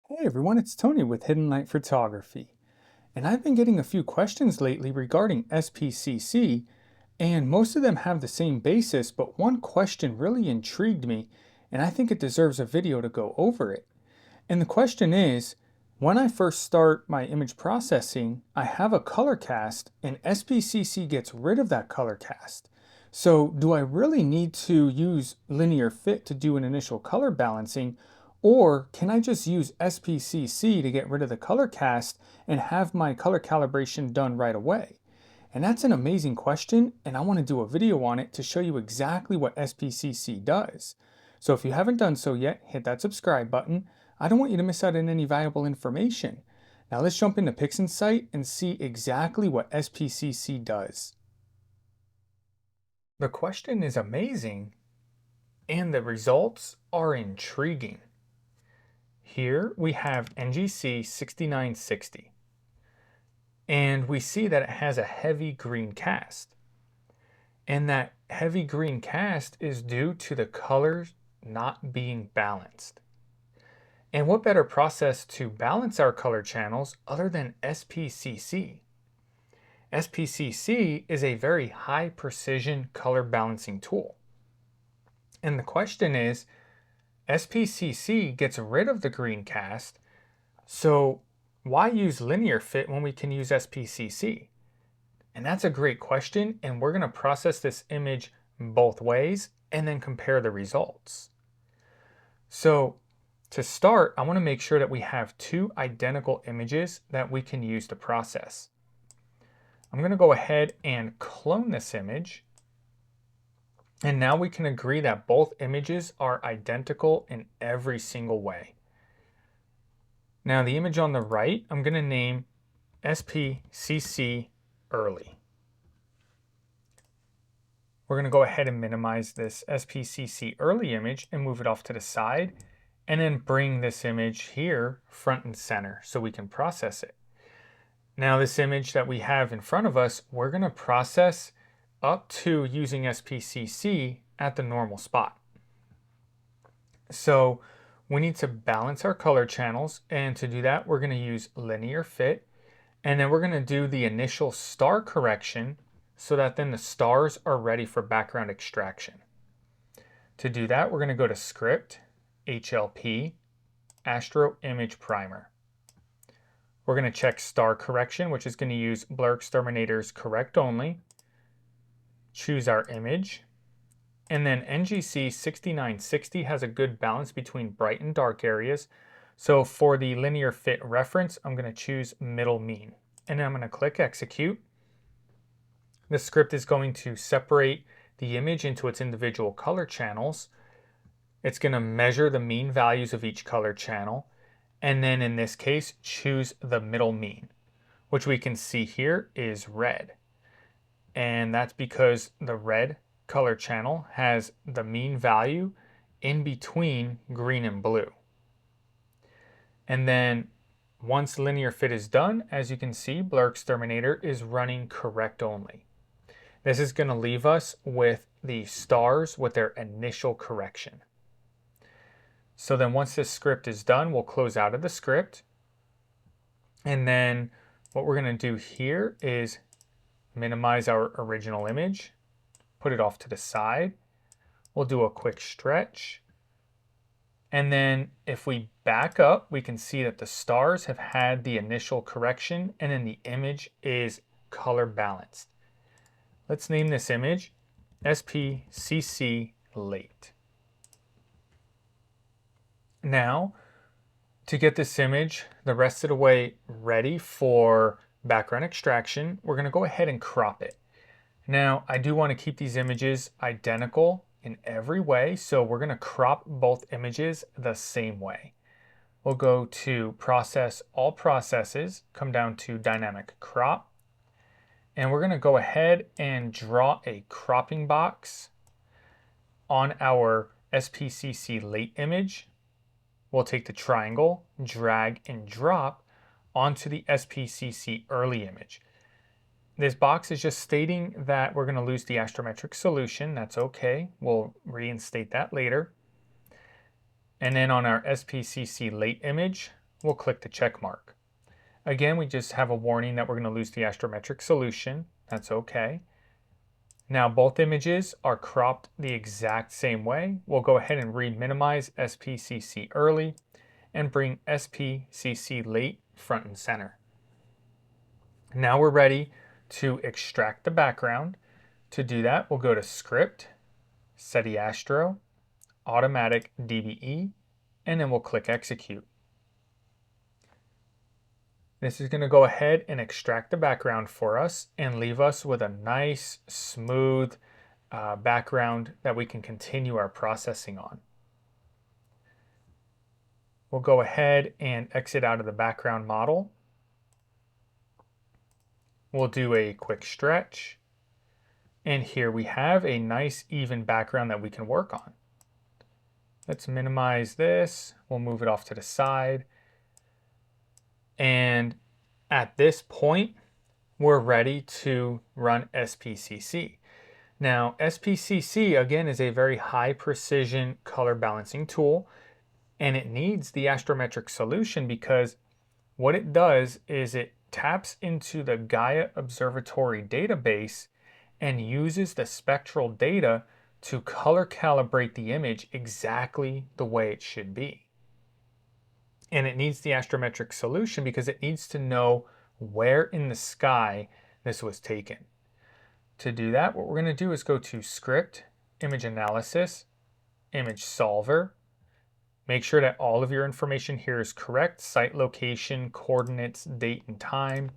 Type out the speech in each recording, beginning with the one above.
Hey everyone, it's Tony with Hidden Light Photography. And I've been getting a few questions lately regarding SPCC, and most of them have the same basis, but one question really intrigued me, and I think it deserves a video to go over it. And the question is, when I first start my image processing, I have a color cast, and SPCC gets rid of that color cast. So do I really need to use linear fit to do an initial color balancing, or can I just use SPCC to get rid of the color cast and have my color calibration done right away? And that's an amazing question, and I want to do a video on it to show you exactly what SPCC does. So if you haven't done so yet, hit that subscribe button. I don't want you to miss out on any valuable information. Now let's jump into PixInsight and see exactly what SPCC does. The question is amazing, and the results are intriguing. Here we have NGC 6960, and we see that it has a heavy green cast. And that heavy green cast is due to the colors not being balanced. And what better process to balance our color channels other than SPCC? SPCC is a very high precision color balancing tool. And the question is, SPCC gets rid of the green cast, so why use linear fit when we can use SPCC? And that's a great question, and we're going to process this image both ways and then compare the results. So to start, I want to make sure that we have two identical images that we can use to process. I'm going to go ahead and clone this image. And now we can agree that both images are identical in every single way. Now the image on the right, I'm going to name SPCC early. We're going to go ahead and minimize this SPCC early image and move it off to the side, and then bring this image here front and center so we can process it. Now this image that we have in front of us, we're going to process up to using SPCC at the normal spot. So we need to balance our color channels, and to do that we're going to use linear fit, and then we're going to do the initial star correction so that then the stars are ready for background extraction. To do that, we're going to go to Script, HLP, Astro Image Primer. We're going to check star correction, which is going to use Blur Exterminator's correct only. Choose our image, and then NGC 6960 has a good balance between bright and dark areas. So for the linear fit reference, I'm going to choose middle mean, and then I'm going to click execute. The script is going to separate the image into its individual color channels. It's going to measure the mean values of each color channel, and then in this case choose the middle mean, which we can see here is red. And that's because the red color channel has the mean value in between green and blue. And then once linear fit is done, as you can see, Blur Exterminator is running correct only. This is going to leave us with the stars with their initial correction. So then once this script is done, we'll close out of the script. And then what we're going to do here is minimize our original image, put it off to the side. We'll do a quick stretch. And then if we back up, we can see that the stars have had the initial correction, and then the image is color balanced. Let's name this image SPCC Late. Now, to get this image the rest of the way ready for background extraction, we're going to go ahead and crop it. Now, I do want to keep these images identical in every way, so we're going to crop both images the same way. We'll go to Process All Processes, come down to Dynamic Crop, and we're going to go ahead and draw a cropping box on our SPCC Late image. We'll take the triangle, drag and drop onto the SPCC Early image. This box is just stating that we're going to lose the astrometric solution. That's okay. We'll reinstate that later. And then on our SPCC late image, we'll click the check mark. Again, we just have a warning that we're going to lose the astrometric solution. That's okay. Now both images are cropped the exact same way. We'll go ahead and re-minimize SPCC early and bring SPCC late front and center. Now we're ready to extract the background. To do that, we'll go to Script, SETI Astro, Automatic DBE, and then we'll click Execute. This is going to go ahead and extract the background for us and leave us with a nice, smooth background that we can continue our processing on. We'll go ahead and exit out of the background model. We'll do a quick stretch. And here we have a nice, even background that we can work on. Let's minimize this. We'll move it off to the side. And at this point, we're ready to run SPCC. Now, SPCC, again, is a very high precision color balancing tool, and it needs the astrometric solution because what it does is it taps into the Gaia Observatory database and uses the spectral data to color calibrate the image exactly the way it should be. And it needs the astrometric solution because it needs to know where in the sky this was taken. To do that, what we're going to do is go to Script, Image Analysis, Image Solver. Make sure that all of your information here is correct: site location, coordinates, date, and time.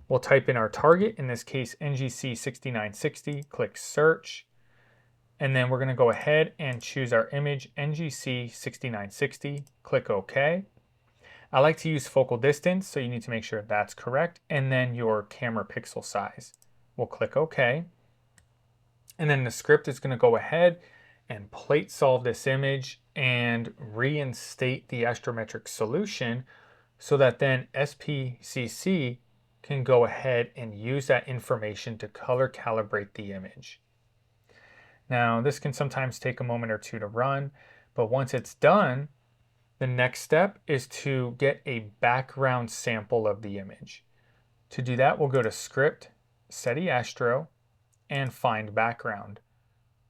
We'll type in our target, in this case NGC 6960, click Search, and then we're going to go ahead and choose our image NGC 6960, click OK. I like to use focal distance, so you need to make sure that's correct, and then your camera pixel size. We'll click OK. And then the script is going to go ahead and plate solve this image and reinstate the astrometric solution so that then SPCC can go ahead and use that information to color calibrate the image. Now, this can sometimes take a moment or two to run, but once it's done, the next step is to get a background sample of the image. To do that, we'll go to Script, SETI Astro, and Find Background.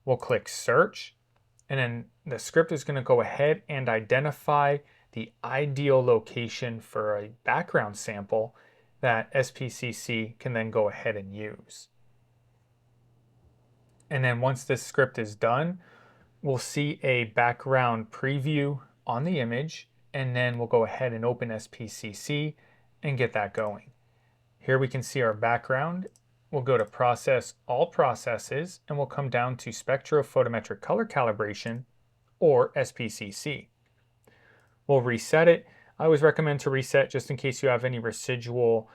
We'll click Search, and then the script is going to go ahead and identify the ideal location for a background sample that SPCC can then go ahead and use. And then once this script is done, we'll see a background preview on the image, and then we'll go ahead and open SPCC and get that going. Here we can see our background. We'll go to Process, All Processes, and we'll come down to Spectrophotometric Color Calibration, or SPCC. We'll reset it. I always recommend to reset just in case you have any residual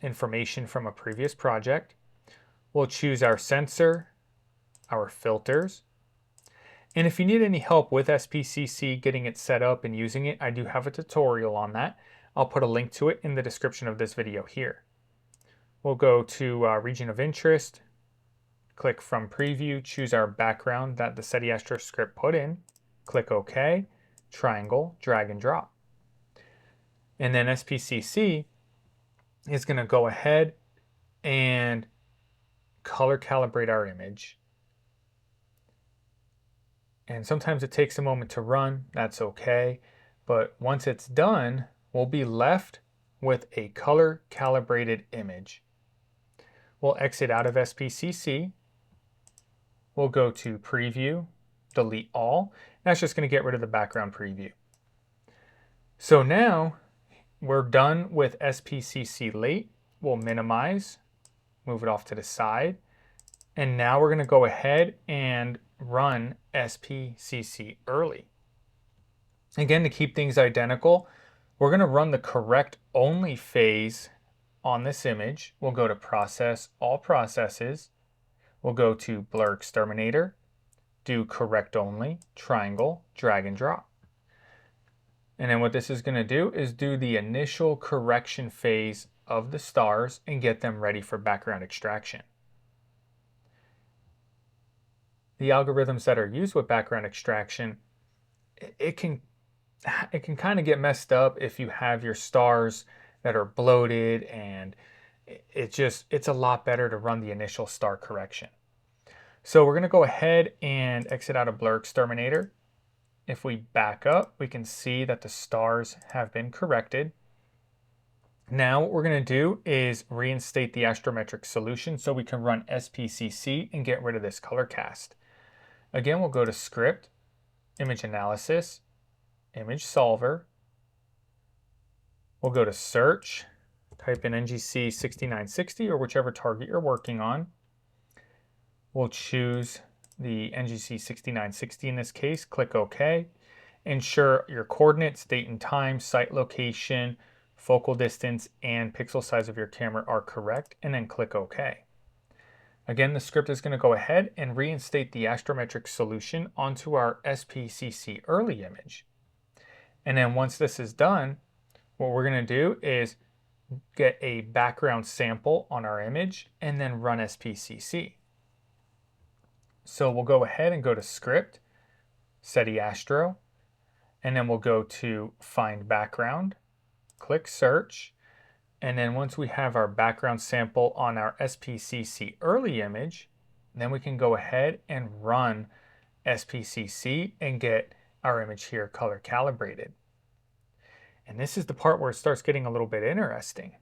information from a previous project. We'll choose our sensor, our filters. And if you need any help with SPCC, getting it set up and using it, I do have a tutorial on that. I'll put a link to it in the description of this video here. We'll go to Region of Interest, click From Preview, choose our background that the SETI Astro script put in, click OK, triangle, drag and drop. And then SPCC is going to go ahead and color calibrate our image. And sometimes it takes a moment to run, that's okay. But once it's done, we'll be left with a color calibrated image. We'll exit out of SPCC. We'll go to Preview, delete all. That's just going to get rid of the background preview. So now we're done with SPCC late. We'll minimize, move it off to the side. And now we're going to go ahead and run SPCC early. Again, to keep things identical, we're going to run the correct only phase on this image. We'll go to Process, All Processes. We'll go to Blur Exterminator, do correct only, triangle, drag and drop. And then what this is going to do is do the initial correction phase of the stars and get them ready for background extraction. The algorithms that are used with background extraction, it can kind of get messed up if you have your stars that are bloated, and it's a lot better to run the initial star correction. So we're going to go ahead and exit out of Blur Exterminator. If we back up, we can see that the stars have been corrected. Now what we're going to do is reinstate the astrometric solution so we can run SPCC and get rid of this color cast. Again, we'll go to Script, Image Analysis, Image Solver. We'll go to Search, type in NGC 6960 or whichever target you're working on. We'll choose the NGC 6960 in this case, click OK. Ensure your coordinates, date and time, site location, focal distance, and pixel size of your camera are correct, and then click OK. Again, the script is going to go ahead and reinstate the astrometric solution onto our SPCC early image. And then once this is done, what we're going to do is get a background sample on our image and then run SPCC. So we'll go ahead and go to Script, SETI Astro, and then we'll go to Find Background, click Search, and then once we have our background sample on our SPCC early image, then we can go ahead and run SPCC and get our image here color calibrated. And this is the part where it starts getting a little bit interesting.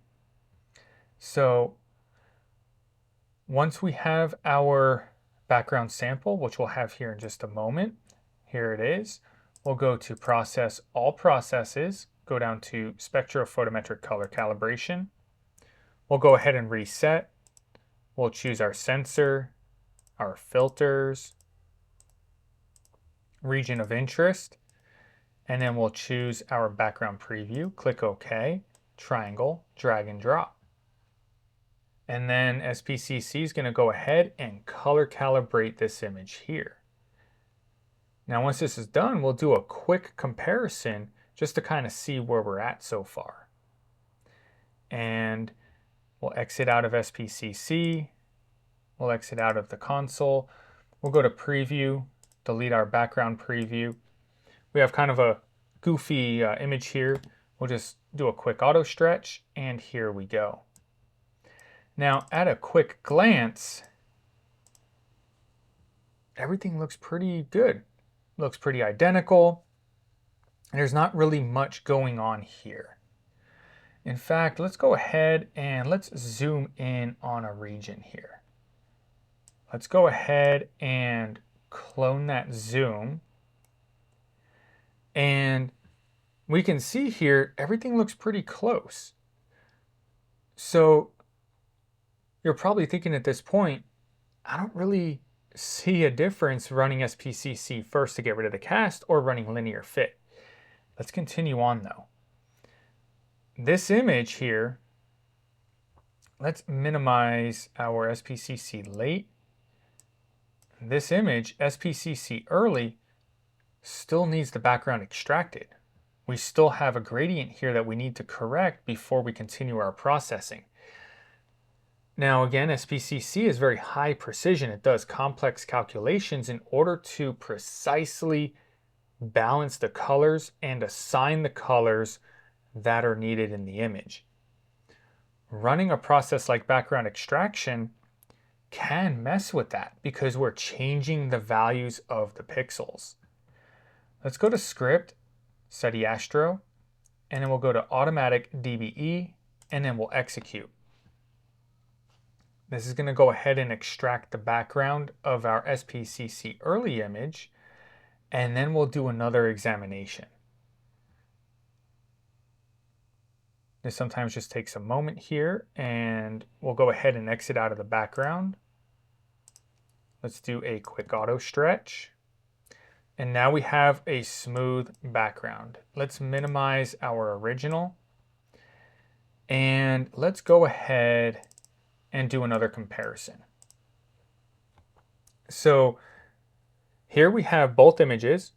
So once we have our background sample, which we'll have here in just a moment, here it is, we'll go to Process All Processes, go down to Spectrophotometric Color Calibration. We'll go ahead and reset. We'll choose our sensor, our filters, region of interest, and then we'll choose our background preview, click OK, triangle, drag and drop. And then SPCC is going to go ahead and color calibrate this image here. Now once this is done, we'll do a quick comparison just to kind of see where we're at so far. And we'll exit out of SPCC, we'll exit out of the console, we'll go to Preview, delete our background preview. We have kind of a goofy image here. We'll just do a quick auto stretch, and here we go. Now at a quick glance, everything looks pretty good. Looks pretty identical. There's not really much going on here. In fact, let's go ahead and let's zoom in on a region here. Let's go ahead and clone that zoom. And we can see here, everything looks pretty close. So you're probably thinking at this point, I don't really see a difference running SPCC first to get rid of the cast or running linear fit. Let's continue on though. This image here, let's minimize our SPCC late. This image, SPCC early, still needs the background extracted. We still have a gradient here that we need to correct before we continue our processing. Now again, SPCC is very high precision. It does complex calculations in order to precisely balance the colors and assign the colors that are needed in the image. Running a process like background extraction can mess with that because we're changing the values of the pixels. Let's go to Script, SETI Astro, and then we'll go to Automatic DBE, and then we'll execute. This is going to go ahead and extract the background of our SPCC early image, and then we'll do another examination. This sometimes just takes a moment here, and we'll go ahead and exit out of the background. Let's do a quick auto stretch. And now we have a smooth background. Let's minimize our original. And let's go ahead and do another comparison. So here we have both images.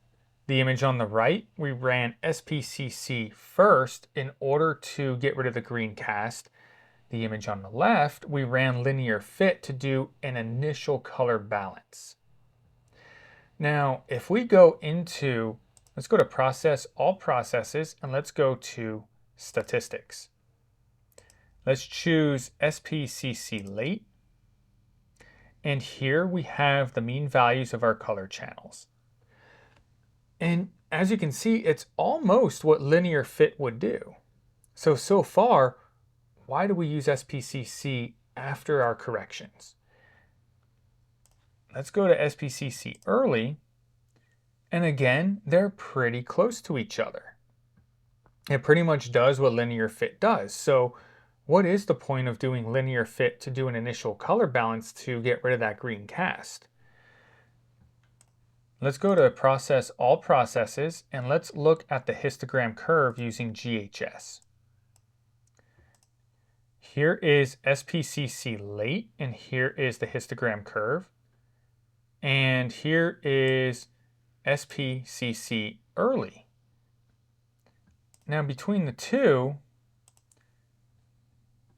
The image on the right, we ran SPCC first in order to get rid of the green cast. the image on the left, we ran linear fit to do an initial color balance. Now, if we go into, let's go to Process, All Processes, and let's go to Statistics. Let's choose SPCC Late. And here we have the mean values of our color channels. And as you can see, it's almost what linear fit would do. So far, why do we use SPCC after our corrections? Let's go to SPCC early. And again, they're pretty close to each other. It pretty much does what linear fit does. So what is the point of doing linear fit to do an initial color balance to get rid of that green cast? Let's go to Process, All Processes, and let's look at the histogram curve using GHS. Here is SPCC late, and here is the histogram curve. And here is SPCC early. Now between the two,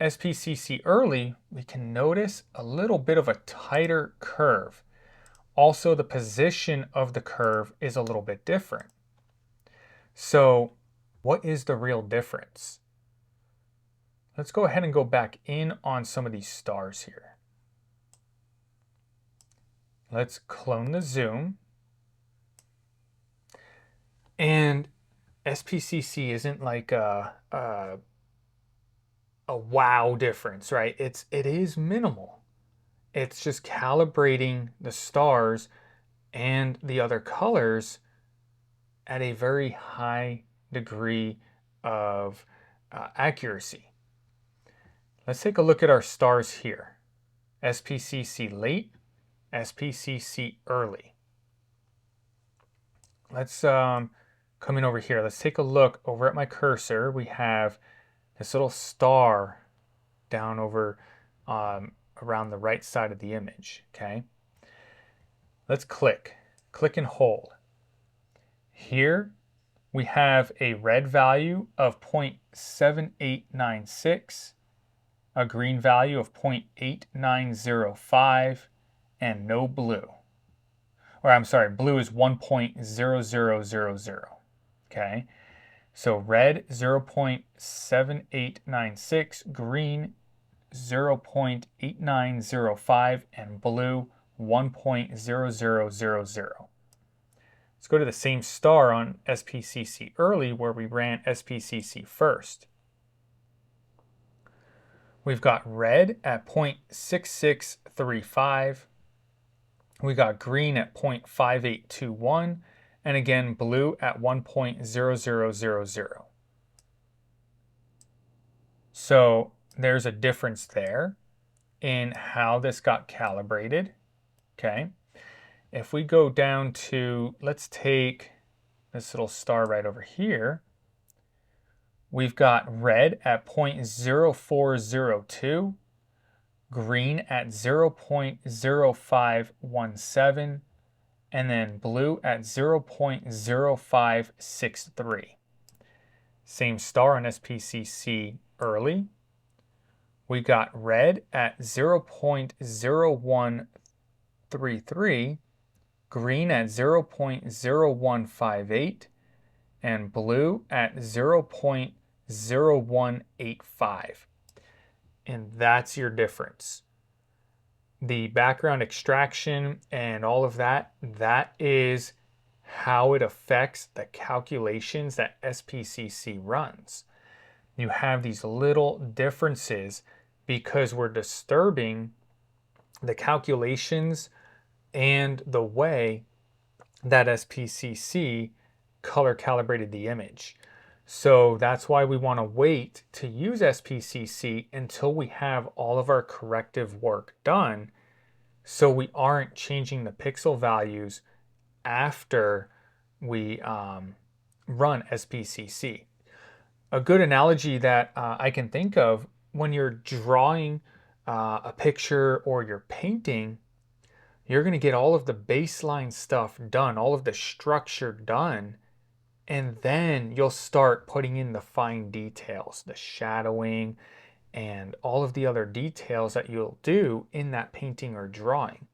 SPCC early, we can notice a little bit of a tighter curve. Also, the position of the curve is a little bit different. So what is the real difference? Let's go ahead and go back in on some of these stars here. Let's clone the zoom. And SPCC isn't like a wow difference, right? It is minimal. It's just calibrating the stars and the other colors at a very high degree of accuracy. Let's take a look at our stars here. SPCC late, SPCC early. Let's come in over here. Let's take a look over at my cursor. We have this little star down over around the right side of the image, okay? Let's click and hold. Here we have a red value of 0.7896, a green value of 0.8905, and no blue. Or I'm sorry, blue is 1.0000, okay? So red 0.7896, green 0.8905, and blue 1.0000. Let's go to the same star on SPCC early where we ran SPCC first. We've got red at 0.6635. We got green at 0.5821, and again blue at 1.0000. So there's a difference there in how this got calibrated, okay? If we go down to, let's take this little star right over here, we've got red at 0.0402, green at 0.0517, and then blue at 0.0563. Same star on SPCC early. We got red at 0.0133, green at 0.0158, and blue at 0.0185. And that's your difference. The background extraction and all of that, that is how it affects the calculations that SPCC runs. You have these little differences because we're disturbing the calculations and the way that SPCC color calibrated the image. So that's why we want to wait to use SPCC until we have all of our corrective work done, so we aren't changing the pixel values after we run SPCC. A good analogy that I can think of, when you're drawing a picture or you're painting, you're going to get all of the baseline stuff done, all of the structure done, and then you'll start putting in the fine details, the shadowing and all of the other details that you'll do in that painting or drawing.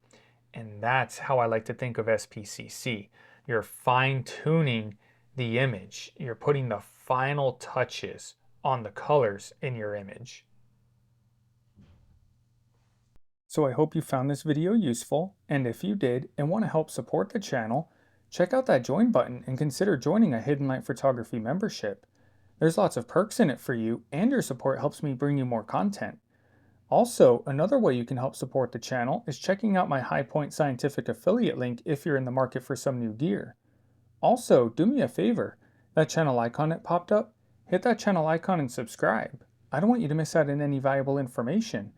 And that's how I like to think of SPCC. You're fine-tuning the image. You're putting the final touches on the colors in your image. So I hope you found this video useful, and if you did and want to help support the channel, check out that join button and consider joining a Hidden Light Photography membership. There's lots of perks in it for you, and your support helps me bring you more content. Also, another way you can help support the channel is checking out my High Point Scientific affiliate link if you're in the market for some new gear. Also, do me a favor, that channel icon that popped up, hit that channel icon and subscribe. I don't want you to miss out on any valuable information.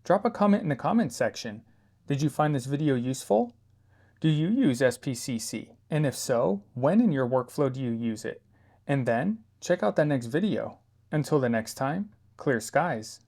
Drop a comment in the comments section. Did you find this video useful? Do you use SPCC? And if so, when in your workflow do you use it? And then, check out that next video. Until the next time, clear skies.